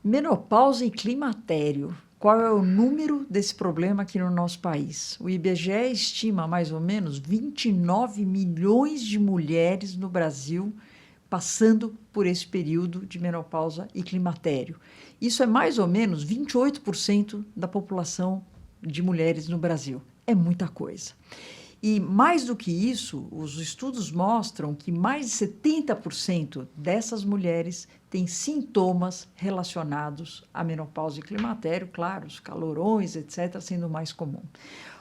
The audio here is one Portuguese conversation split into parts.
Menopausa e climatério. Qual é o número desse problema aqui no nosso país? O IBGE estima mais ou menos 29 milhões de mulheres no Brasil passando por esse período de menopausa e climatério. Isso é mais ou menos 28% da população de mulheres no Brasil. É muita coisa. E mais do que isso, os estudos mostram que mais de 70% dessas mulheres têm sintomas relacionados à menopausa e climatério, claro, os calorões, etc., sendo mais comum.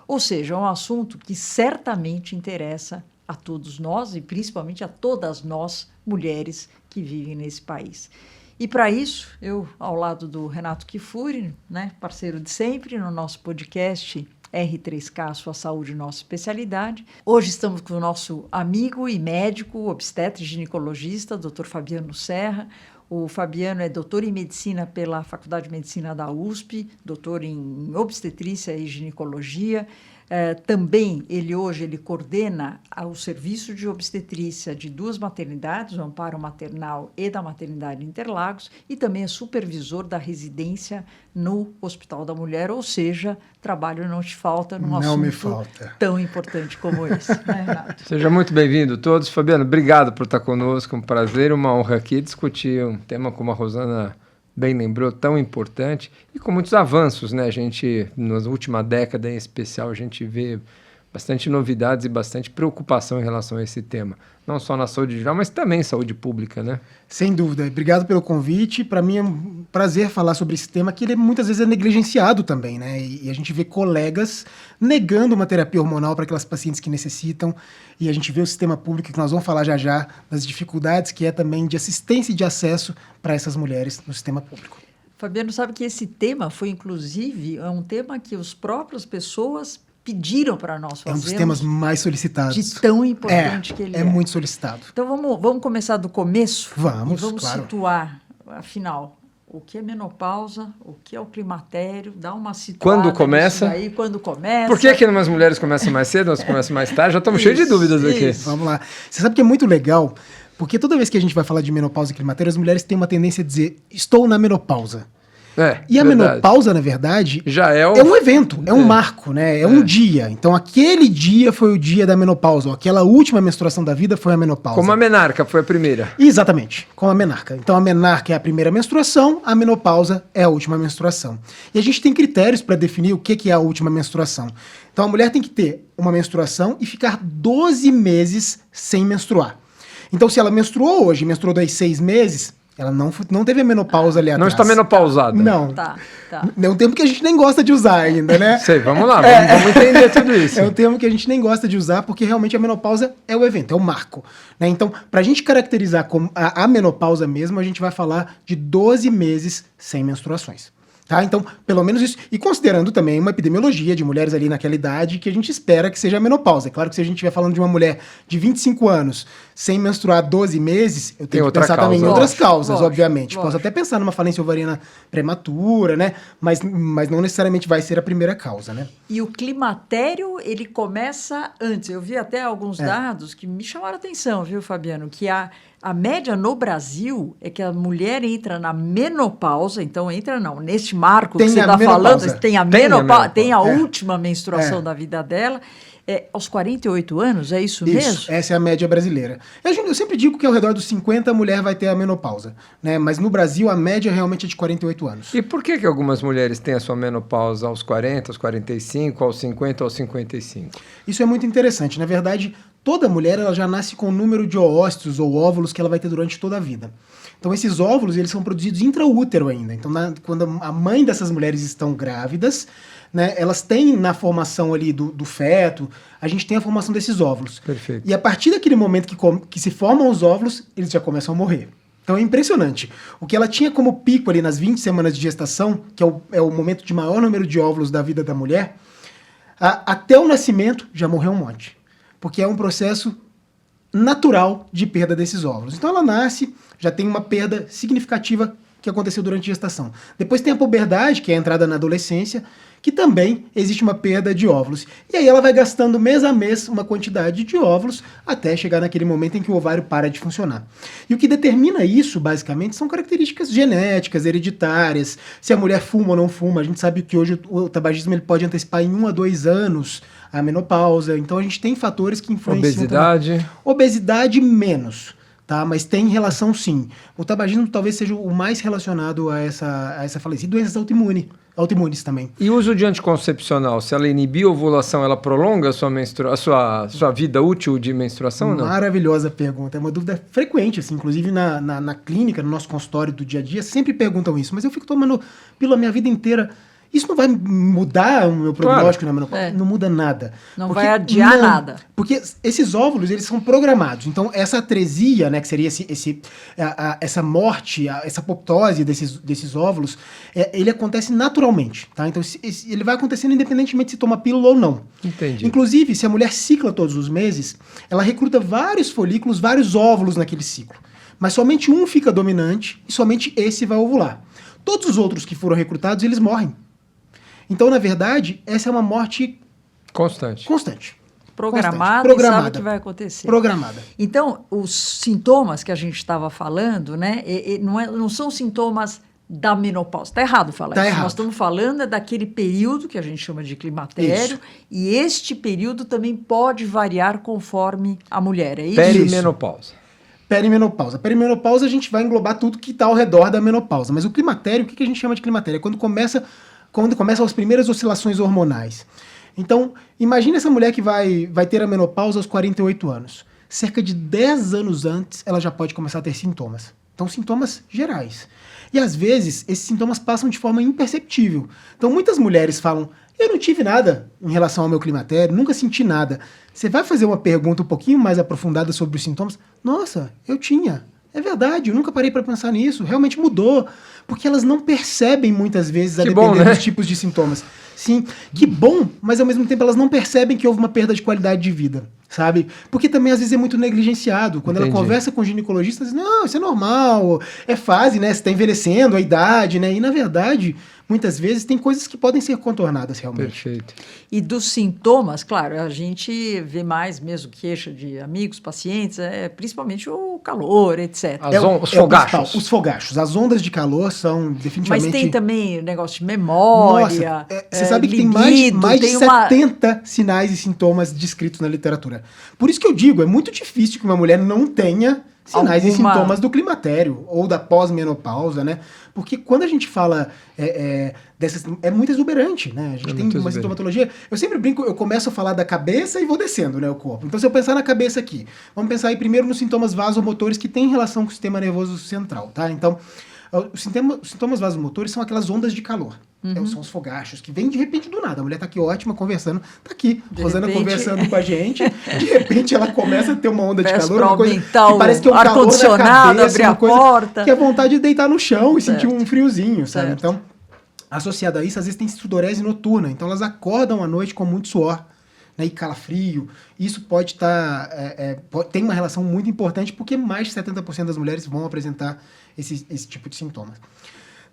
Ou seja, é um assunto que certamente interessa a todos nós e principalmente a todas nós, mulheres que vivem nesse país. E para isso, eu, ao lado do Renato Kifuri, né, parceiro de sempre no nosso podcast R3K, Sua Saúde, Nossa Especialidade. Hoje estamos com o nosso amigo e médico, obstetra e ginecologista, Dr. Fabiano Serra. O Fabiano é doutor em medicina pela Faculdade de Medicina da USP, doutor em obstetrícia e ginecologia. Também ele coordena o serviço de obstetrícia de 2 maternidades, o Amparo Maternal e da Maternidade Interlagos, e também é supervisor da residência no Hospital da Mulher, ou seja, trabalho não te falta num assunto tão importante como esse, né, Renato? Seja muito bem-vindo todos. Fabiano, obrigado por estar conosco, um prazer, uma honra aqui discutir um tema como a Rosana bem lembrou, tão importante e com muitos avanços, né? A gente, nas últimas décadas em especial, a gente vê bastante novidades e bastante preocupação em relação a esse tema. Não só na saúde geral, mas também saúde pública, né? Sem dúvida. Obrigado pelo convite. Para mim é um prazer falar sobre esse tema, que ele muitas vezes é negligenciado também, né? E a gente vê colegas negando uma terapia hormonal para aquelas pacientes que necessitam. E a gente vê o sistema público, que nós vamos falar já já, das dificuldades que é também de assistência e de acesso para essas mulheres no sistema público. Fabiano, sabe que esse tema foi, inclusive, um tema que as próprias pessoas pediram para nós fazermos. É um dos temas mais solicitados. De tão importante que ele é. É muito solicitado. Então vamos começar do começo? Vamos, e vamos claro. Situar, afinal, o que é menopausa, o que é o climatério, dá uma situada. Quando começa? Aí, quando começa. Por que umas mulheres começam mais cedo, outras começam mais tarde? Já estamos cheios de dúvidas aqui. Vamos lá. Você sabe que é muito legal, porque toda vez que a gente vai falar de menopausa e climatério, as mulheres têm uma tendência a dizer, estou na menopausa. E a menopausa, na verdade, já é um evento, é um marco, né? É um dia. Então, aquele dia foi o dia da menopausa. Ou aquela última menstruação da vida foi a menopausa. Como a menarca foi a primeira. Exatamente, como a menarca. Então, a menarca é a primeira menstruação, a menopausa é a última menstruação. E a gente tem critérios para definir o que é a última menstruação. Então, a mulher tem que ter uma menstruação e ficar 12 meses sem menstruar. Então, se ela menstruou hoje, menstruou daí 6 meses... Ela não teve a menopausa ali atrás. Não está menopausada. Não. Tá. É um termo que a gente nem gosta de usar ainda, né? Sei, vamos lá, vamos entender tudo isso. É um termo que a gente nem gosta de usar, porque realmente a menopausa é o evento, é o marco, né? Então, para a gente caracterizar como a menopausa mesmo, a gente vai falar de 12 meses sem menstruações. Tá? Então, pelo menos isso. E considerando também uma epidemiologia de mulheres ali naquela idade que a gente espera que seja a menopausa. É claro que se a gente estiver falando de uma mulher de 25 anos sem menstruar 12 meses, eu tenho que pensar também em outras causas, obviamente. Posso até pensar numa falência ovariana prematura, né? Mas não necessariamente vai ser a primeira causa, né? E o climatério, ele começa antes. Eu vi até alguns dados que me chamaram a atenção, viu, Fabiano? Que a média no Brasil é que a mulher entra na menopausa, então neste marco que você está falando, tem a última menstruação da vida dela, aos 48 anos, é isso mesmo? Essa é a média brasileira. Eu sempre digo que ao redor dos 50 a mulher vai ter a menopausa, né? Mas no Brasil a média realmente é de 48 anos. E por que algumas mulheres têm a sua menopausa aos 40, aos 45, aos 50, aos 55? Isso é muito interessante. Na verdade, toda mulher ela já nasce com o número de oócitos ou óvulos que ela vai ter durante toda a vida. Então, esses óvulos eles são produzidos intraútero ainda. Então, quando a mãe dessas mulheres estão grávidas, né, elas têm na formação ali do feto, a gente tem a formação desses óvulos. Perfeito. E a partir daquele momento que se formam os óvulos, eles já começam a morrer. Então é impressionante. O que ela tinha como pico ali nas 20 semanas de gestação, que é o momento de maior número de óvulos da vida da mulher, até o nascimento já morreu um monte. Porque é um processo natural de perda desses óvulos. Então ela nasce, já tem uma perda significativa que aconteceu durante a gestação. Depois tem a puberdade, que é a entrada na adolescência, que também existe uma perda de óvulos. E aí ela vai gastando mês a mês uma quantidade de óvulos até chegar naquele momento em que o ovário para de funcionar. E o que determina isso, basicamente, são características genéticas, hereditárias, se a mulher fuma ou não fuma. A gente sabe que hoje o tabagismo ele pode antecipar em 1 a 2 anos a menopausa. Então a gente tem fatores que influenciam. Obesidade? Também. Obesidade menos. Tá, mas tem relação sim. O tabagismo talvez seja o mais relacionado a essa falência. E doenças autoimunes também. E o uso de anticoncepcional, se ela inibir a ovulação, ela prolonga a sua vida útil de menstruação ou não? Maravilhosa pergunta. É uma dúvida frequente, assim, inclusive na clínica, no nosso consultório do dia a dia, sempre perguntam isso. Mas eu fico tomando pílula a minha vida inteira. Isso não vai mudar o meu prognóstico, claro. Né, não muda nada. Não vai adiar nada. Porque esses óvulos, eles são programados. Então, essa atresia, né, que seria essa morte, essa apoptose desses óvulos, ele acontece naturalmente, tá? Então, ele vai acontecendo independentemente se toma pílula ou não. Entendi. Inclusive, se a mulher cicla todos os meses, ela recruta vários folículos, vários óvulos naquele ciclo. Mas somente um fica dominante e somente esse vai ovular. Todos os outros que foram recrutados, eles morrem. Então, na verdade, essa é uma morte constante. Programada e sabe o que vai acontecer. Programada. Então, os sintomas que a gente estava falando, né, não são sintomas da menopausa. Está errado falar isso. Errado. Nós estamos falando daquele período que a gente chama de climatério, e este período também pode variar conforme a mulher, é isso? Perimenopausa. Perimenopausa. Perimenopausa, a gente vai englobar tudo que está ao redor da menopausa. Mas o climatério, o que a gente chama de climatério? É quando começam as primeiras oscilações hormonais. Então, imagine essa mulher que vai ter a menopausa aos 48 anos. Cerca de 10 anos antes, ela já pode começar a ter sintomas. Então, sintomas gerais. E, às vezes, esses sintomas passam de forma imperceptível. Então, muitas mulheres falam, eu não tive nada em relação ao meu climatério, nunca senti nada. Você vai fazer uma pergunta um pouquinho mais aprofundada sobre os sintomas? Nossa, eu tinha. É verdade, eu nunca parei para pensar nisso, realmente mudou. Porque elas não percebem muitas vezes a depender dos tipos de sintomas. Sim, que bom, mas ao mesmo tempo elas não percebem que houve uma perda de qualidade de vida, sabe? Porque também às vezes é muito negligenciado. Quando ela conversa com o ginecologista, diz, não, isso é normal, é fase, né? Você está envelhecendo, a idade, né? E na verdade, muitas vezes tem coisas que podem ser contornadas realmente. Perfeito. E dos sintomas, claro, a gente vê mais mesmo queixa de amigos, pacientes, principalmente o calor, etc. Os fogachos. Os fogachos. As ondas de calor são definitivamente... Mas tem também o negócio de memória. Nossa, você sabe que libido, tem mais de 70 sinais e sintomas descritos na literatura. Por isso que eu digo, é muito difícil que uma mulher não tenha sinais e sintomas do climatério ou da pós-menopausa, né? Porque quando a gente fala dessas... É muito exuberante, né? A gente tem uma sintomatologia... Eu sempre brinco, eu começo a falar da cabeça e vou descendo, né, o corpo. Então, se eu pensar na cabeça aqui, vamos pensar aí primeiro nos sintomas vasomotores que têm relação com o sistema nervoso central, tá? Então, os sintomas vasomotores são aquelas ondas de calor. São os fogachos, que vêm de repente do nada. A mulher tá aqui ótima, conversando. Tá aqui, Rosana conversando com a gente. De repente ela começa a ter uma onda de calor. Uma coisa que parece que é um calor na cabeça, abrir a porta. Que é vontade de deitar no chão e sentir um friozinho, sabe? Então, associado a isso, às vezes tem sudorese noturna. Então elas acordam à noite com muito suor, né, e calafrio. Isso pode estar... tem uma relação muito importante, porque mais de 70% das mulheres vão apresentar esse tipo de sintomas.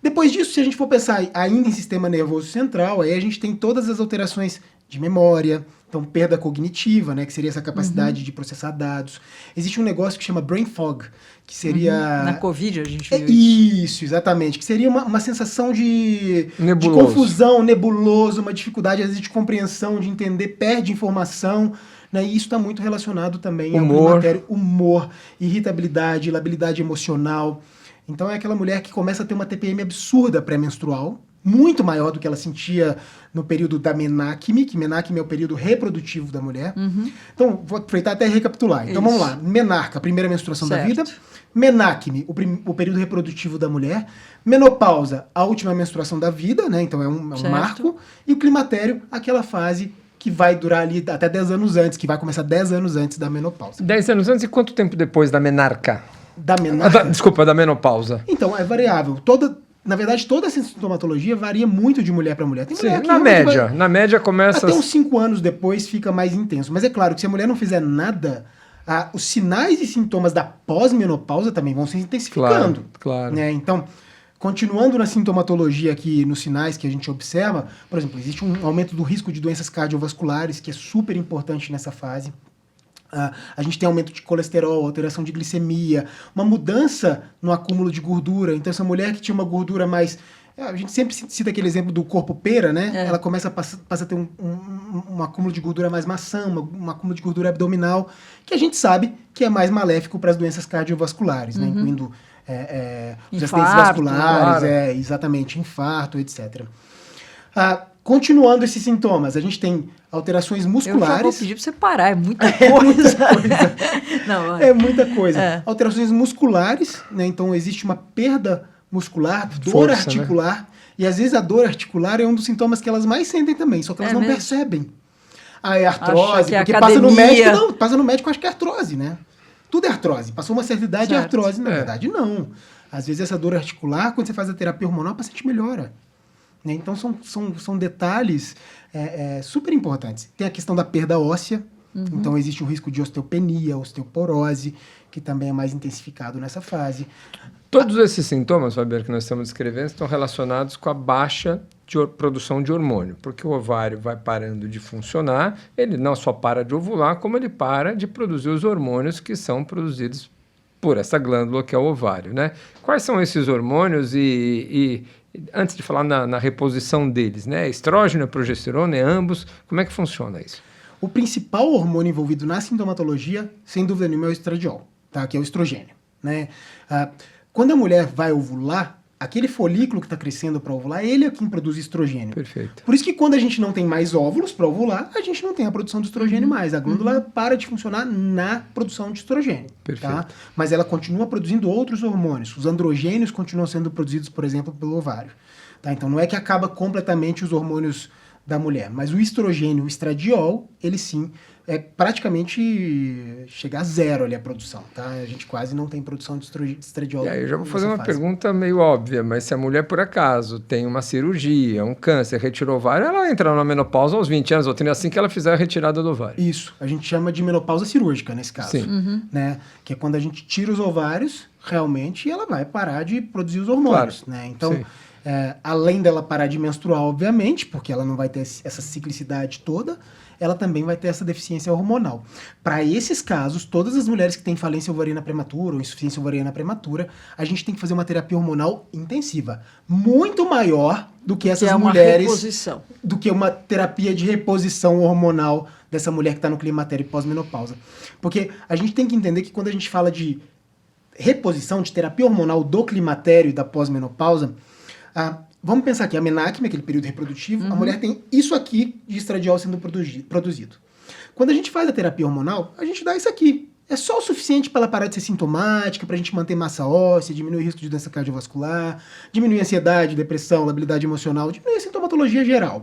Depois disso, se a gente for pensar ainda em sistema nervoso central, aí a gente tem todas as alterações de memória, então perda cognitiva, né, que seria essa capacidade de processar dados. Existe um negócio que chama brain fog, que seria... Na Covid a gente viu isso, exatamente, que seria uma sensação de confusão, nebuloso, uma dificuldade às vezes de compreensão, de entender, perde informação, né, e isso está muito relacionado também ao climatério, humor, irritabilidade, labilidade emocional. Então é aquela mulher que começa a ter uma TPM absurda pré-menstrual, muito maior do que ela sentia no período da menacme, que menacme é o período reprodutivo da mulher. Então, vou aproveitar até recapitular. Então vamos lá. Menarca, a primeira menstruação da vida. Menacme, o período reprodutivo da mulher. Menopausa, a última menstruação da vida, né? Então é um marco. E o climatério, aquela fase que vai durar ali até 10 anos antes, que vai começar 10 anos antes da menopausa. 10 anos antes e quanto tempo depois da menarca? Da menarca? Desculpa, da menopausa. Então, é variável. Na verdade, toda essa sintomatologia varia muito de mulher para mulher. Tem mulher que na média começa... Até uns 5 anos depois fica mais intenso. Mas é claro que se a mulher não fizer nada, os sinais e sintomas da pós-menopausa também vão se intensificando. Claro. Né? Então, Continuando na sintomatologia aqui, nos sinais que a gente observa, por exemplo, existe um aumento do risco de doenças cardiovasculares, que é super importante nessa fase. A gente tem aumento de colesterol, alteração de glicemia, uma mudança no acúmulo de gordura. Então, essa mulher que tinha uma gordura mais... A gente sempre cita aquele exemplo do corpo pera, né? Ela começa a ter um acúmulo de gordura mais maçã, um acúmulo de gordura abdominal, que a gente sabe que é mais maléfico para as doenças cardiovasculares, né? Incluindo os acidentes vasculares, exatamente, infarto, etc. Continuando esses sintomas, a gente tem alterações musculares. Eu já vou pedir para você parar, é muita coisa. Não, é muita coisa. Alterações musculares, né? Então existe uma perda muscular, dor articular, né? E às vezes a dor articular é um dos sintomas que elas mais sentem também, só que elas não percebem. É artrose, porque passa no médico, passa no médico, acho que é artrose, né? Tudo é artrose. Passou uma certa idade, é artrose. Na verdade, não. Às vezes essa dor articular, quando você faz a terapia hormonal, o paciente melhora. Né? Então são detalhes super importantes. Tem a questão da perda óssea. Então existe um risco de osteopenia, osteoporose, que também é mais intensificado nessa fase. Todos esses sintomas, Fabiano, que nós estamos descrevendo, estão relacionados com a baixa produção de hormônio, porque o ovário vai parando de funcionar, ele não só para de ovular, como ele para de produzir os hormônios que são produzidos por essa glândula que é o ovário, né? Quais são esses hormônios e antes de falar na reposição deles, né? Estrógeno, progesterona, ambos, como é que funciona isso? O principal hormônio envolvido na sintomatologia, sem dúvida nenhuma, é o estradiol, tá? Que é o estrogênio, né? Quando a mulher vai ovular, aquele folículo que está crescendo para ovular, ele é quem produz estrogênio. Perfeito. Por isso que quando a gente não tem mais óvulos para ovular, a gente não tem a produção de estrogênio mais. A glândula para de funcionar na produção de estrogênio. Perfeito. Tá? Mas ela continua produzindo outros hormônios. Os androgênios continuam sendo produzidos, por exemplo, pelo ovário. Tá? Então não é que acaba completamente os hormônios da mulher, mas o estrogênio, o estradiol, ele sim praticamente chega a zero ali a produção, tá? A gente quase não tem produção de estradiol. E aí eu já vou fazer uma pergunta meio óbvia, mas se a mulher, por acaso, tem uma cirurgia, um câncer, retirou o ovário, ela entra na menopausa aos 20 anos, ou tem assim que ela fizer a retirada do ovário. Isso, a gente chama de menopausa cirúrgica nesse caso. Sim. Né? Que é quando a gente tira os ovários, realmente, ela vai parar de produzir os hormônios. Claro. Né? Então, além dela parar de menstruar, obviamente, porque ela não vai ter essa ciclicidade toda, ela também vai ter essa deficiência hormonal. Para esses casos, todas as mulheres que têm falência ovariana prematura ou insuficiência ovariana prematura, a gente tem que fazer uma terapia hormonal intensiva, muito maior do que essas mulheres, reposição. Do que uma terapia de reposição hormonal dessa mulher que está no climatério e pós-menopausa. Porque a gente tem que entender que quando a gente fala de reposição, de terapia hormonal do climatério e da pós-menopausa, vamos pensar aqui, a menacme, aquele período reprodutivo, a mulher tem isso aqui de estradiol sendo produzido. Quando a gente faz a terapia hormonal, a gente dá isso aqui. É só o suficiente para ela parar de ser sintomática, para a gente manter massa óssea, diminuir o risco de doença cardiovascular, diminuir a ansiedade, depressão, labilidade emocional, diminuir a sintomatologia geral.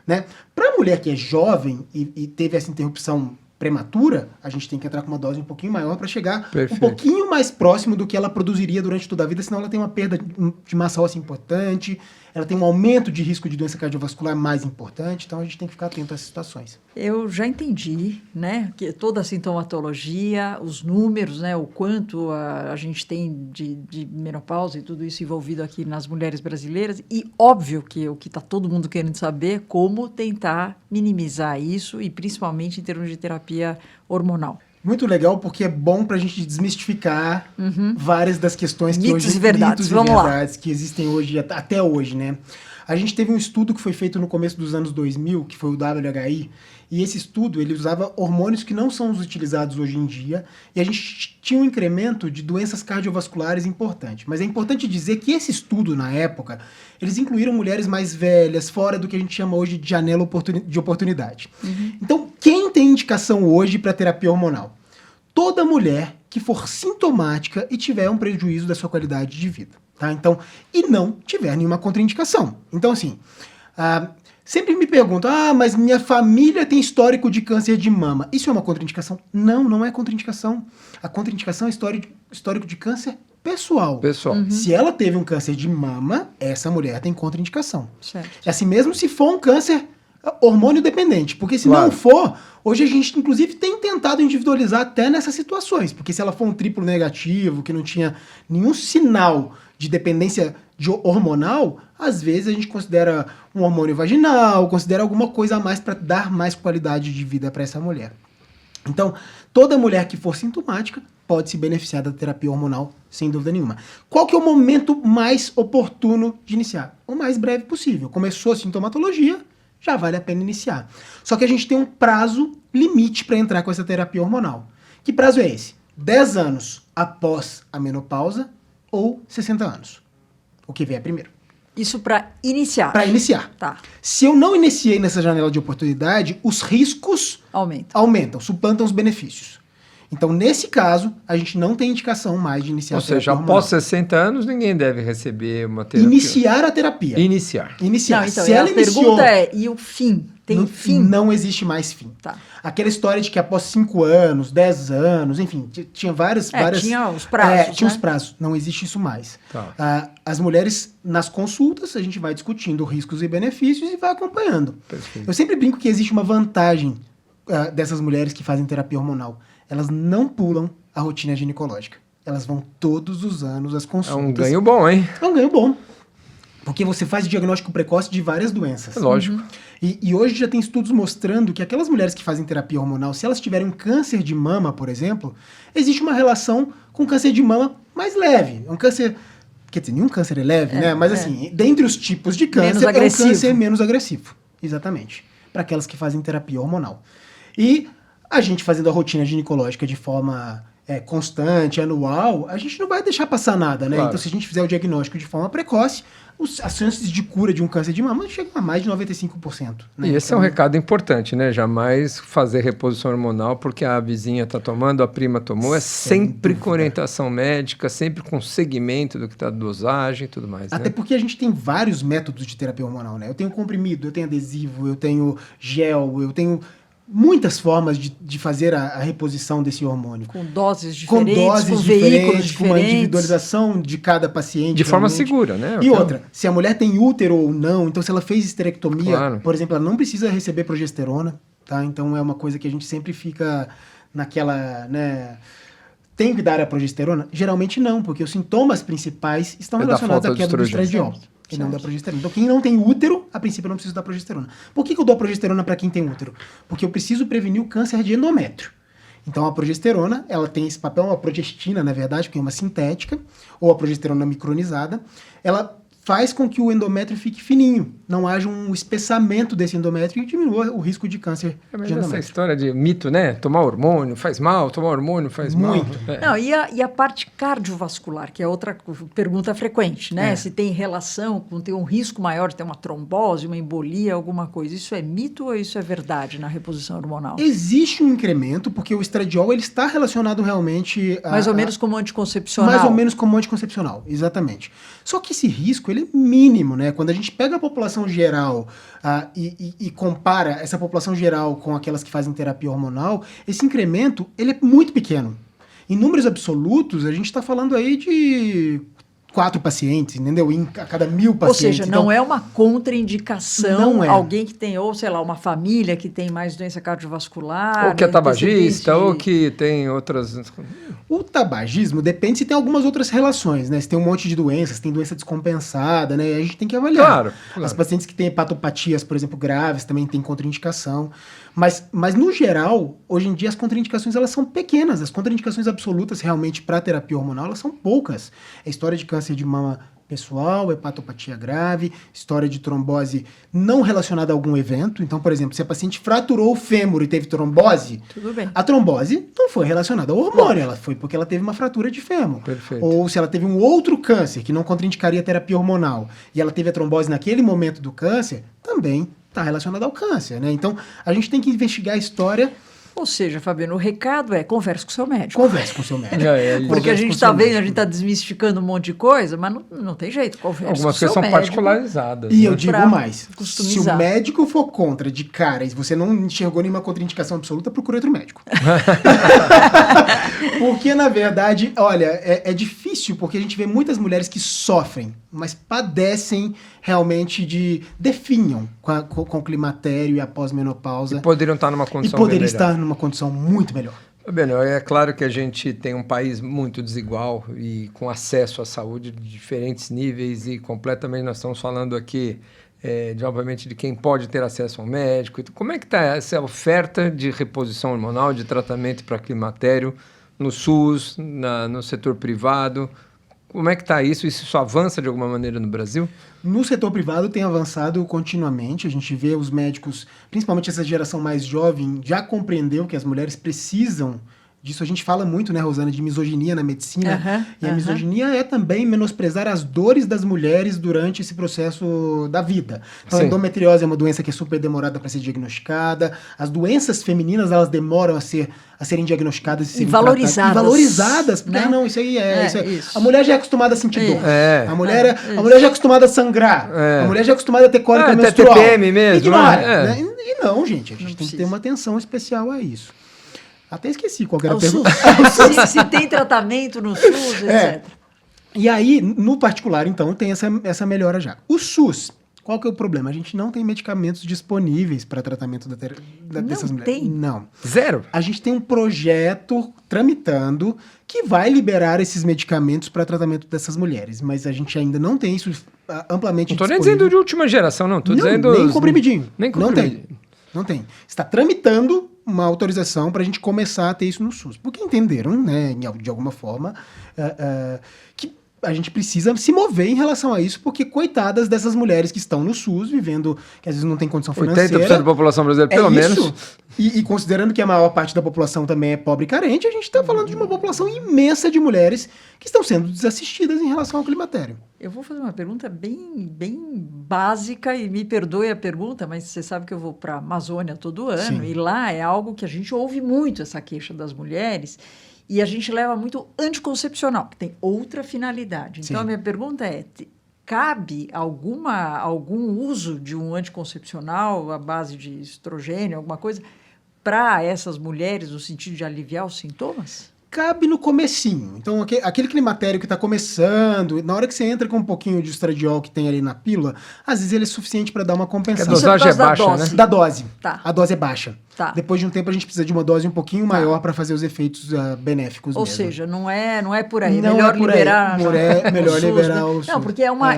Né? Para a mulher que é jovem e teve essa interrupção prematura, a gente tem que entrar com uma dose um pouquinho maior para chegar um pouquinho mais próximo do que ela produziria durante toda a vida, senão ela tem uma perda de massa óssea importante, ela tem um aumento de risco de doença cardiovascular mais importante, então a gente tem que ficar atento a essas situações. Eu já entendi, né, que toda a sintomatologia, os números, né, o quanto a gente tem de menopausa e tudo isso envolvido aqui nas mulheres brasileiras, e óbvio que o que está todo mundo querendo saber é como tentar minimizar isso, e principalmente em termos de terapia hormonal. Muito legal, porque é bom para a gente desmistificar várias das questões que mitos hoje... e verdades. Vamos lá. Que existem hoje, até hoje, né? A gente teve um estudo que foi feito no começo dos anos 2000, que foi o WHI, e esse estudo ele usava hormônios que não são os utilizados hoje em dia, e a gente tinha um incremento de doenças cardiovasculares importante. Mas é importante dizer que esse estudo, na época, eles incluíram mulheres mais velhas, fora do que a gente chama hoje de janela de oportunidade. Então, quem tem indicação hoje para terapia hormonal? Toda mulher que for sintomática e tiver um prejuízo da sua qualidade de vida. Tá? Então, e não tiver nenhuma contraindicação. Então, assim, sempre me perguntam, mas minha família tem histórico de câncer de mama. Isso é uma contraindicação? Não, não é contraindicação. A contraindicação é histórico de câncer pessoal. Se ela teve um câncer de mama, essa mulher tem contraindicação. Certo. É assim mesmo se for um câncer hormônio dependente, porque se não for, hoje a gente inclusive tem tentado individualizar até nessas situações, porque se ela for um triplo negativo, que não tinha nenhum sinal de dependência hormonal, às vezes a gente considera um hormônio vaginal, considera alguma coisa a mais para dar mais qualidade de vida para essa mulher. Então, toda mulher que for sintomática pode se beneficiar da terapia hormonal, sem dúvida nenhuma. Qual que é o momento mais oportuno de iniciar? O mais breve possível. Começou a sintomatologia, já vale a pena iniciar. Só que a gente tem um prazo limite para entrar com essa terapia hormonal. Que prazo é esse? 10 anos após a menopausa ou 60 anos. O que vier primeiro. Isso para iniciar. Para iniciar. Tá. Se eu não iniciei nessa janela de oportunidade, os riscos aumentam, suplantam os benefícios. Então, nesse caso, a gente não tem indicação mais de iniciar Ou a terapia seja, hormonal. após 60 anos, ninguém deve receber uma terapia. Iniciar a terapia. Iniciar. Não, então, Se ela a iniciou, pergunta é, e o fim? Tem fim? Não existe mais fim. Tá. Aquela história de que após 5 anos, 10 anos, enfim, tinha várias... Tinha os prazos, tinha né? os prazos. Não existe isso mais. Tá. As mulheres, nas consultas, a gente vai discutindo riscos e benefícios e vai acompanhando. Perfeito. Eu sempre brinco que existe uma vantagem dessas mulheres que fazem terapia hormonal. Elas não pulam a rotina ginecológica. Elas vão todos os anos às É consultas. um ganho bom, hein? É um ganho bom. Porque você faz diagnóstico precoce de várias doenças. É lógico. E hoje já tem estudos mostrando que aquelas mulheres que fazem terapia hormonal, se elas tiverem um câncer de mama, por exemplo, existe uma relação com câncer de mama mais leve. Um câncer... Quer dizer, nenhum câncer é leve, né? Mas assim, dentre os tipos de câncer, Menos é um agressivo. câncer menos agressivo. Exatamente. Para aquelas que fazem terapia hormonal. E a gente fazendo a rotina ginecológica de forma constante, anual, a gente não vai deixar passar nada, né? Claro. Então, se a gente fizer o diagnóstico de forma precoce, as chances de cura de um câncer de mama chegam a mais de 95%. Né? E esse é um recado importante, né? Jamais fazer reposição hormonal porque a vizinha está tomando, a prima tomou. É Sem sempre com dúvida. orientação médica, sempre com segmento do que está a dosagem e tudo mais, Até né? porque a gente tem vários métodos de terapia hormonal, né? Eu tenho comprimido, eu tenho adesivo, eu tenho gel, eu tenho muitas formas de fazer a reposição desse hormônio. Com doses Com diferentes, doses veículos diferentes, com uma diferentes. individualização de cada paciente. De forma realmente. segura, né? E outra, se a mulher tem útero ou não, então se ela fez esterectomia, Claro. por exemplo, ela não precisa receber progesterona, tá? Então é uma coisa que a gente sempre fica naquela, né... Tem que dar a progesterona? Geralmente não, porque os sintomas principais estão É da relacionados falta à do queda do estrogênio. estradiol. E não da progesterona. Então, quem não tem útero, a princípio não precisa dar progesterona. Por que eu dou a progesterona para quem tem útero? Porque eu preciso prevenir o câncer de endométrio. Então, a progesterona, ela tem esse papel, uma progestina, na verdade, porque é uma sintética, ou a progesterona micronizada. Ela faz com que o endométrio fique fininho, não haja um espessamento desse endométrio e diminua o risco de câncer Mas de essa endométrio. história de mito, né? Tomar hormônio faz mal, tomar hormônio faz mal. Muito. É. Não, e a parte cardiovascular, que é outra pergunta frequente, né? É. Se tem relação com ter um risco maior de ter uma trombose, uma embolia, alguma coisa. Isso é mito ou isso é verdade na reposição hormonal? Existe um incremento, porque o estradiol ele está relacionado realmente Mais ou menos como anticoncepcional. Mais ou menos como anticoncepcional, exatamente. Só que esse risco ele é mínimo, né? Quando a gente pega a população geral e compara essa população geral com aquelas que fazem terapia hormonal, esse incremento ele é muito pequeno. Em números absolutos, a gente está falando aí de 4 pacientes, entendeu? A cada 1000 Ou pacientes. seja, Então, não é uma contraindicação Não é. alguém que tem, ou sei lá, uma família que tem mais doença cardiovascular. Ou que é né, tabagista, antecedente ou de- que tem outras... O tabagismo depende se tem algumas outras relações, né? Se tem um monte de doenças, se tem doença descompensada, né? A gente tem que avaliar. Claro, claro. As pacientes que têm hepatopatias, por exemplo, graves, também têm contraindicação. Mas no geral, hoje em dia as contraindicações elas são pequenas. As contraindicações absolutas realmente para a terapia hormonal elas são poucas. É história de câncer de mama pessoal, hepatopatia grave, história de trombose não relacionada a algum evento. Então, por exemplo, se a paciente fraturou o fêmur e teve trombose, Tudo bem. a trombose não foi relacionada ao hormônio, ela foi porque ela teve uma fratura de fêmur. Perfeito. Ou se ela teve um outro câncer que não contraindicaria a terapia hormonal e ela teve a trombose naquele momento do câncer, também está relacionada ao câncer, né? Então, a gente tem que investigar a história, Ou seja, Fabiano, o recado é converse com o seu médico. converse com o seu médico. É isso. Porque a Converse gente com o está seu vendo, a médico. gente está desmistificando um monte de coisa, mas não tem jeito, converse Algumas com o seu coisas são médico. particularizadas. E né? eu digo Pra mais, se customizar. o médico for contra de cara e você não enxergou nenhuma contraindicação absoluta, procure outro médico. Porque, na verdade, olha, é difícil, porque a gente vê muitas mulheres que sofrem, mas padecem realmente definham com o climatério e a pós-menopausa. Poderiam estar numa E condição poderia bem melhor. estar numa condição muito melhor. Fabiano, é claro que a gente tem um país muito desigual e com acesso à saúde de diferentes níveis e completamente nós estamos falando aqui obviamente de quem pode ter acesso ao médico. Como é que está essa oferta de reposição hormonal, de tratamento para climatério no SUS, no setor privado? Como é que está isso? Isso avança de alguma maneira no Brasil? No setor privado tem avançado continuamente. A gente vê os médicos, principalmente essa geração mais jovem, já compreendeu que as mulheres precisam disso. A gente fala muito, né, Rosana, de misoginia na medicina. E a misoginia é também menosprezar as dores das mulheres durante esse processo da vida. Então, a endometriose é uma doença que é super demorada para ser diagnosticada. As doenças femininas, elas demoram a serem diagnosticadas e serem valorizadas. E valorizadas. Porque, né? Não, isso aí isso é. Isso. A mulher já é acostumada a sentir dor. A mulher já é acostumada a sangrar. A mulher já é acostumada a ter cólica menstrual. Até TPM mesmo. Ignora, né? E não, gente. A gente tem que ter uma atenção especial a isso. Até esqueci qual era a pergunta. Se tem tratamento no SUS, etc. E aí, no particular, então, tem essa melhora já. O SUS, qual que é o problema? A gente não tem medicamentos disponíveis para tratamento dessas mulheres. Não. Zero? A gente tem um projeto tramitando que vai liberar esses medicamentos para tratamento dessas mulheres, mas a gente ainda não tem isso amplamente disponível. Não estou nem dizendo de última geração, não. Estou dizendo... Nem comprimidinho. Nem comprimidinho. Não tem. Está tramitando uma autorização para a gente começar a ter isso no SUS. Porque entenderam, né, de alguma forma, que a gente precisa se mover em relação a isso, porque coitadas dessas mulheres que estão no SUS, vivendo, que às vezes não tem condição financeira. 80% da população brasileira, pelo menos. E considerando que a maior parte da população também é pobre e carente, a gente está falando de uma população imensa de mulheres que estão sendo desassistidas em relação ao climatério. Eu vou fazer uma pergunta bem básica, e me perdoe a pergunta, mas você sabe que eu vou para a Amazônia todo ano, Sim. E lá é algo que a gente ouve muito, essa queixa das mulheres, e a gente leva muito anticoncepcional, que tem outra finalidade. Então, Sim. a minha pergunta é, cabe algum uso de um anticoncepcional à base de estrogênio, alguma coisa, para essas mulheres, no sentido de aliviar os sintomas? Cabe no comecinho. Então, aquele climatério que está começando, na hora que você entra com um pouquinho de estradiol que tem ali na pílula, às vezes ele é suficiente para dar uma compensação. A dosagem é baixa, né? Da dose. Tá. A dose é baixa. Tá. Depois de um tempo, a gente precisa de uma dose um pouquinho maior para fazer os efeitos benéficos Ou mesmo. seja, não é por aí. Não melhor é por liberar aí. Melhor SUS, liberar né? o SUS. Não, porque é uma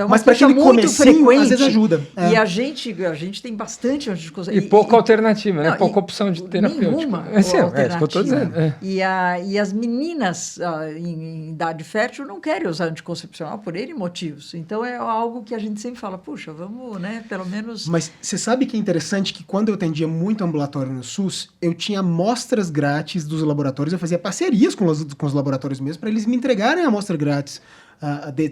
Mas para queixa aquele muito comecinho, frequente. às vezes ajuda. E a gente tem bastante anticoncepcional. E pouca alternativa, né? Não, Pouca opção de terapêutica. Nenhuma É isso que eu estou alternativa. dizendo. E as meninas em idade fértil não querem usar anticoncepcional por N motivos. Então, é algo que a gente sempre fala, puxa, vamos, né, pelo menos... Mas você sabe que é interessante que quando eu atendia muito ambulatório no SUS, eu tinha amostras grátis dos laboratórios, eu fazia parcerias com os laboratórios mesmo, para eles me entregarem a amostra grátis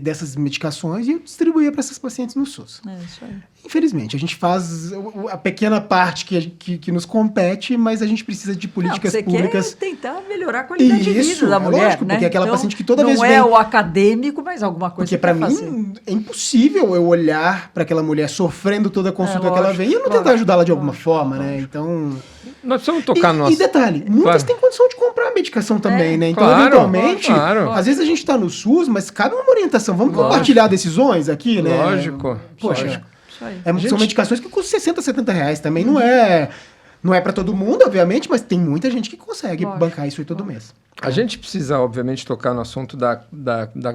dessas medicações e eu distribuía para essas pacientes no SUS. É isso aí. Infelizmente, a gente faz a pequena parte que nos compete, mas a gente precisa de políticas públicas. Quer tentar melhorar a qualidade de vida da mulher, lógico, né? porque aquela Então, paciente que toda não vez é vem... o acadêmico, mas alguma coisa Porque para pra fazer. mim é impossível eu olhar para aquela mulher sofrendo toda a consulta que ela lógico, vem e eu não tentar ajudá-la de alguma forma, né? Então... Nós precisamos tocar no nosso... E detalhe, muitas têm condição de comprar a medicação também, né? Então, claro, eventualmente, claro. às vezes a gente está no SUS, mas cabe uma orientação. Vamos compartilhar decisões aqui, né? Lógico. Poxa, lógico. Isso aí. são medicações que custam 60, 70 reais. Também não é para todo mundo, obviamente, mas tem muita gente que consegue bancar isso aí todo mês. A gente precisa, obviamente, tocar no assunto da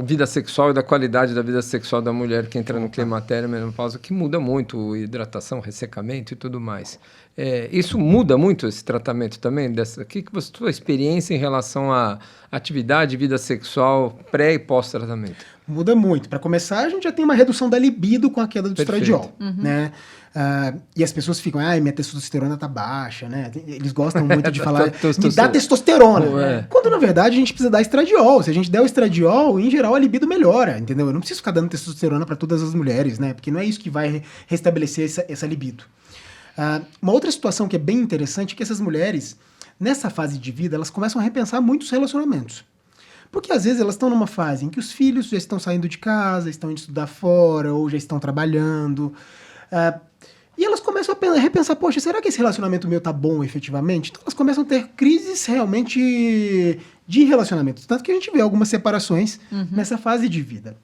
vida sexual e da qualidade da vida sexual da mulher que entra no climatério, menopausa, que muda muito, hidratação, ressecamento e tudo mais. Isso muda muito esse tratamento também? O que a sua experiência em relação à atividade e vida sexual pré e pós-tratamento? Muda muito. Para começar, a gente já tem uma redução da libido com a queda do estradiol, né? E as pessoas ficam, minha testosterona tá baixa, né? Eles gostam muito de falar, me dá testosterona. Quando, na verdade, a gente precisa dar estradiol. Se a gente der o estradiol, em geral, a libido melhora, entendeu? Eu não preciso ficar dando testosterona para todas as mulheres, né? Porque não é isso que vai restabelecer essa libido. Uma outra situação que é bem interessante é que essas mulheres, nessa fase de vida, elas começam a repensar muito os relacionamentos. Porque, às vezes, elas estão numa fase em que os filhos já estão saindo de casa, estão indo estudar fora, ou já estão trabalhando. E elas começam a repensar, poxa, será que esse relacionamento meu tá bom efetivamente? Então, elas começam a ter crises realmente de relacionamento. Tanto que a gente vê algumas separações nessa fase de vida.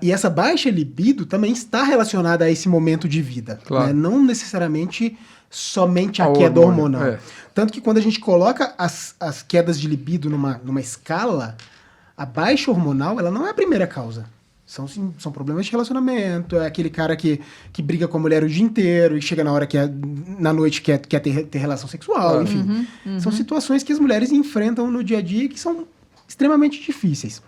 E essa baixa libido também está relacionada a esse momento de vida, Claro. né? Não necessariamente somente a A queda hormônio, hormonal. é. Tanto que quando a gente coloca as quedas de libido numa escala, a baixa hormonal ela não é a primeira causa. São problemas de relacionamento, é aquele cara que briga com a mulher o dia inteiro e chega na hora na noite quer ter relação sexual, enfim. São situações que as mulheres enfrentam no dia a dia que são extremamente difíceis.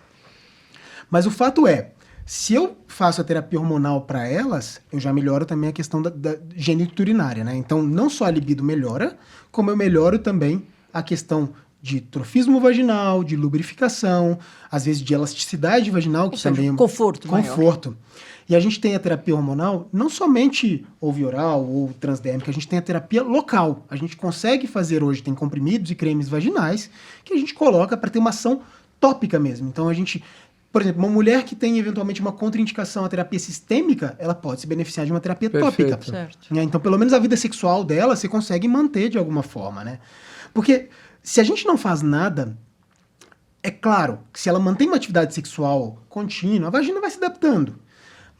Mas o fato é, se eu faço a terapia hormonal para elas, eu já melhoro também a questão da geniturinária, né? Então, não só a libido melhora, como eu melhoro também a questão de trofismo vaginal, de lubrificação, às vezes de elasticidade vaginal, que Ou seja, também é conforto maior. conforto. E a gente tem a terapia hormonal, não somente ou via oral ou transdérmica, a gente tem a terapia local. A gente consegue fazer hoje, tem comprimidos e cremes vaginais, que a gente coloca para ter uma ação tópica mesmo. Então, a gente... Por exemplo, uma mulher que tem eventualmente uma contraindicação à terapia sistêmica, ela pode se beneficiar de uma terapia Perfeito. tópica. Certo. Né? Então, pelo menos a vida sexual dela, você consegue manter de alguma forma, né? Porque se a gente não faz nada, é claro que se ela mantém uma atividade sexual contínua, a vagina vai se adaptando.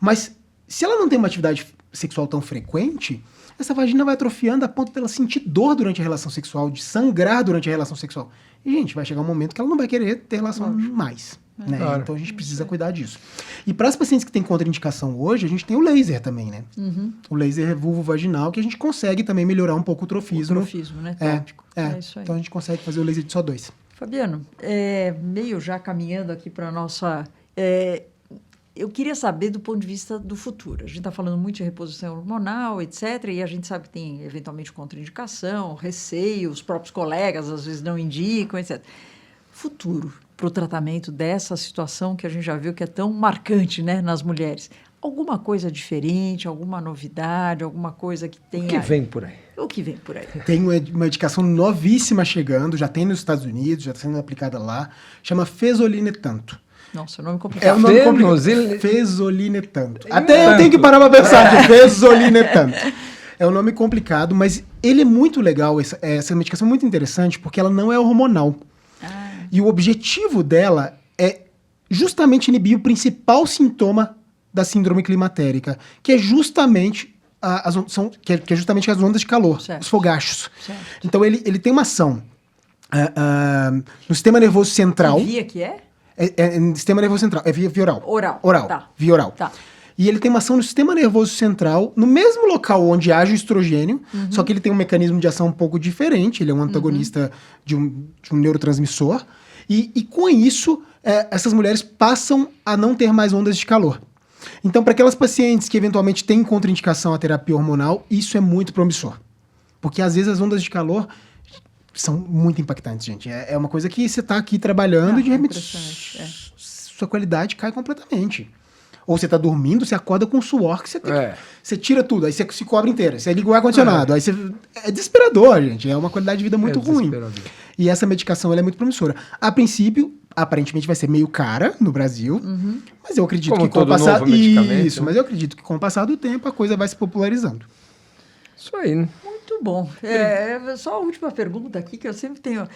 Mas se ela não tem uma atividade sexual tão frequente, essa vagina vai atrofiando a ponto de ela sentir dor durante a relação sexual, de sangrar durante a relação sexual. E, gente, vai chegar um momento que ela não vai querer ter relação mais. Né? Claro. Então a gente precisa cuidar disso. E para as pacientes que têm contraindicação hoje, a gente tem o laser também, né? O laser vulvovaginal, que a gente consegue também melhorar um pouco o trofismo. O trofismo, né? É, Tópico. é. Isso aí. Então a gente consegue fazer o laser de SO2. Fabiano, meio já caminhando aqui para a nossa... eu queria saber do ponto de vista do futuro. A gente está falando muito de reposição hormonal, etc., e a gente sabe que tem, eventualmente, contraindicação, receio, os próprios colegas às vezes não indicam, etc. Futuro para o tratamento dessa situação que a gente já viu que é tão marcante, né, nas mulheres. Alguma coisa diferente, alguma novidade, alguma coisa que tenha... O que vem por aí? O que vem por aí? Tem uma medicação novíssima chegando, já tem nos Estados Unidos, já está sendo aplicada lá, chama Fezolinetanto. Nossa, nome É complicado. o nome complicado. Fenozil- Fezolinetanto. Até eu tenho que parar para pensar aqui. Fezolinetanto. É um nome complicado, mas ele é muito legal, essa medicação é muito interessante, porque ela não é hormonal. E o objetivo dela é justamente inibir o principal sintoma da síndrome climatérica, que é justamente justamente as ondas de calor, Certo. os fogachos. Certo. Então ele tem uma ação no sistema nervoso central. Que via que é? No sistema nervoso central, é via oral. Oral. Tá. Via oral. Tá. E ele tem uma ação no sistema nervoso central, no mesmo local onde age o estrogênio, só que ele tem um mecanismo de ação um pouco diferente, ele é um antagonista de um neurotransmissor, e com isso, essas mulheres passam a não ter mais ondas de calor. Então, para aquelas pacientes que eventualmente têm contraindicação à terapia hormonal, isso é muito promissor. Porque às vezes as ondas de calor são muito impactantes, gente. É uma coisa que você está aqui trabalhando e de repente sua qualidade cai completamente. Ou você está dormindo, você acorda com suor que você tem você tira tudo, aí você se cobre inteira, você liga o ar-condicionado, aí você... É desesperador, gente. É uma qualidade de vida muito ruim. E essa medicação ela é muito promissora. A princípio, aparentemente vai ser meio cara no Brasil, mas eu acredito Como que com o todo passar... novo medicamento, Isso, né? mas eu acredito que com o passar do tempo a coisa vai se popularizando. Isso aí, né? Muito bom. Só a última pergunta aqui, que eu sempre tenho.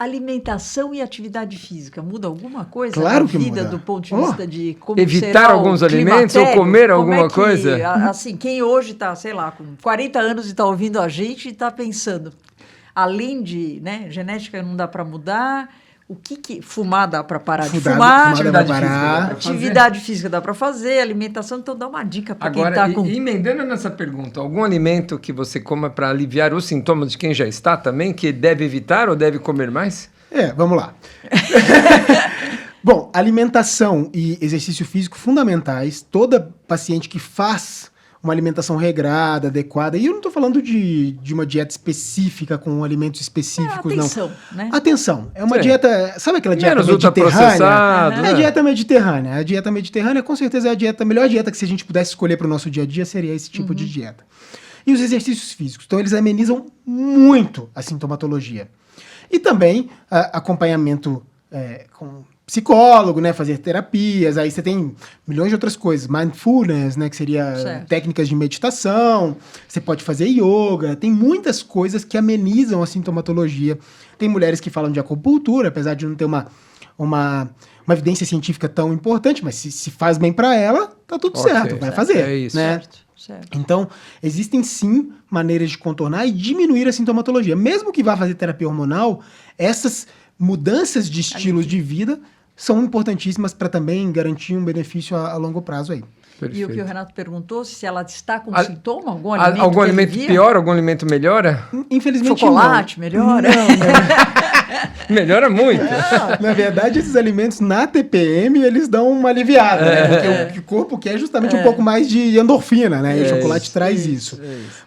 Alimentação e atividade física, muda alguma coisa Claro na que vida muda. do ponto de vista de como Evitar será alguns o alimentos ou climatério? comer Como alguma que, coisa? Assim, quem hoje está, sei lá, com 40 anos e está ouvindo a gente e está pensando, além de, né, genética não dá para mudar, o que fumar dá para parar de fumar, Fumar dá pra parar. atividade física dá para fazer, alimentação, então dá uma dica para quem Agora, está com... emendando nessa pergunta, algum alimento que você coma para aliviar os sintomas de quem já está também, que deve evitar ou deve comer mais? Vamos lá. Bom, alimentação e exercício físico fundamentais. Toda paciente que faz uma alimentação regrada, adequada, e eu não estou falando de uma dieta específica com alimentos específicos, atenção, não. né? Atenção. É uma Sim. dieta... Sabe aquela dieta Menos mediterrânea? ultraprocessado, É né? a dieta mediterrânea. A dieta mediterrânea, com certeza, é a melhor dieta que se a gente pudesse escolher para o nosso dia a dia, seria esse tipo de dieta. E os exercícios físicos. Então, eles amenizam muito a sintomatologia. E também acompanhamento com psicólogo, né? Fazer terapias. Aí você tem milhões de outras coisas. Mindfulness, né? Que seria Certo. técnicas de meditação. Você pode fazer yoga. Tem muitas coisas que amenizam a sintomatologia. Tem mulheres que falam de acupuntura, apesar de não ter uma uma evidência científica tão importante, mas se faz bem para ela, tá tudo Ok, certo, vai fazer. é isso. Né? Certo. Então, existem sim maneiras de contornar e diminuir a sintomatologia. Mesmo que vá fazer terapia hormonal, essas mudanças de estilos de vida são importantíssimas para também garantir um benefício a longo prazo aí. E o que o Perfeito. Renato perguntou, se ela está com A- sintoma, algum alimento Algum que alimento alivia? piora? Algum alimento melhora? Infelizmente Chocolate, não. melhora? Melhora muito. Na verdade, esses alimentos na TPM, eles dão uma aliviada, né? Porque o corpo quer justamente um pouco mais de endorfina, né? E o chocolate traz isso.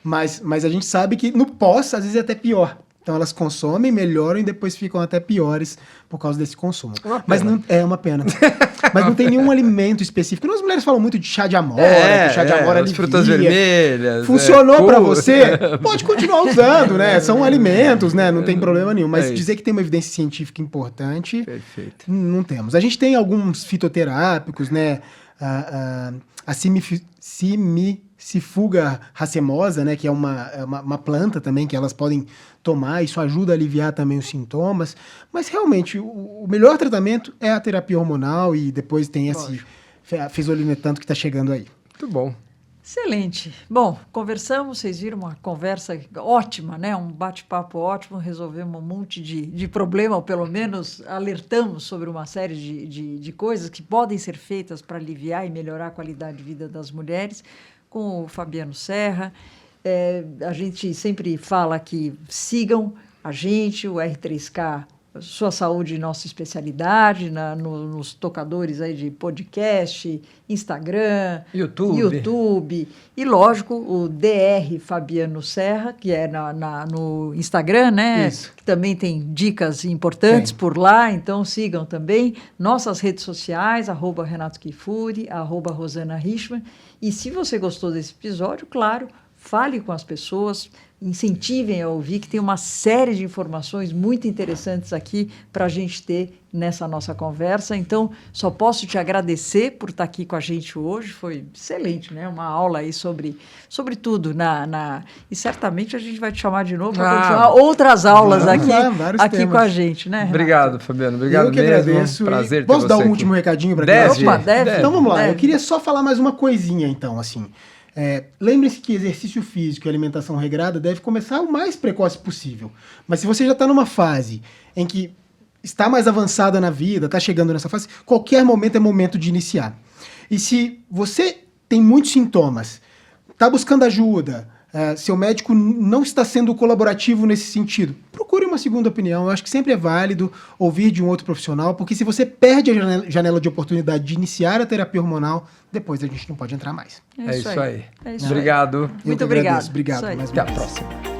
Mas a gente sabe que no pós, às vezes é até pior. Então elas consomem, melhoram e depois ficam até piores por causa desse consumo. Mas não é uma pena. Mas não tem nenhum alimento específico. As mulheres falam muito de chá de amora, que o chá de amora as alivia. frutas vermelhas. Funcionou pra couve. você? Pode continuar usando, né? São alimentos, né? Não tem problema nenhum. Mas É isso. dizer que tem uma evidência científica importante, Perfeito. não temos. A gente tem alguns fitoterápicos, né? A simicifuga racemosa, né? Que é uma planta também que elas podem tomar. Isso ajuda a aliviar também os sintomas. Mas realmente, o melhor tratamento é a terapia hormonal e depois tem esse fezolinetanto que está chegando aí. Muito bom. Excelente. Bom, conversamos, vocês viram uma conversa ótima, né? Um bate-papo ótimo, resolvemos um monte de problema, ou pelo menos alertamos sobre uma série de coisas que podem ser feitas para aliviar e melhorar a qualidade de vida das mulheres, com o Fabiano Serra. A gente sempre fala que sigam a gente, o R3K, Sua Saúde, Nossa Especialidade, nos tocadores aí de podcast, Instagram, YouTube. E, lógico, o DR Fabiano Serra, que é no Instagram, né? Isso. Que também tem dicas importantes por lá, então sigam também. Nossas redes sociais, @Renato Kifuri, @Rosana Richman. E se você gostou desse episódio, claro, fale com as pessoas, incentivem a ouvir, que tem uma série de informações muito interessantes aqui para a gente ter nessa nossa conversa. Então, só posso te agradecer por estar aqui com a gente hoje. Foi excelente, né? Uma aula aí sobre tudo. E certamente a gente vai te chamar de novo para continuar outras aulas Vamos lá, vários aqui temas. com a gente, né, Renato? Obrigado, Fabiano. Obrigado Eu que mesmo. agradeço. Prazer ter Posso dar você um aqui. último recadinho para Deve. Opa, deve. Então vamos lá, Deve. eu queria só falar mais uma coisinha então, assim. Lembre-se que exercício físico e alimentação regrada deve começar o mais precoce possível. Mas se você já está numa fase em que está mais avançada na vida, está chegando nessa fase, qualquer momento é momento de iniciar. E se você tem muitos sintomas, está buscando ajuda, seu médico não está sendo colaborativo nesse sentido, procure uma segunda opinião. Eu acho que sempre é válido ouvir de um outro profissional, porque se você perde a janela de oportunidade de iniciar a terapia hormonal, depois a gente não pode entrar mais. É isso aí. É isso aí. Obrigado. Eu Muito que obrigado. agradeço. Obrigado Isso aí. mais Até uma a vez. próxima.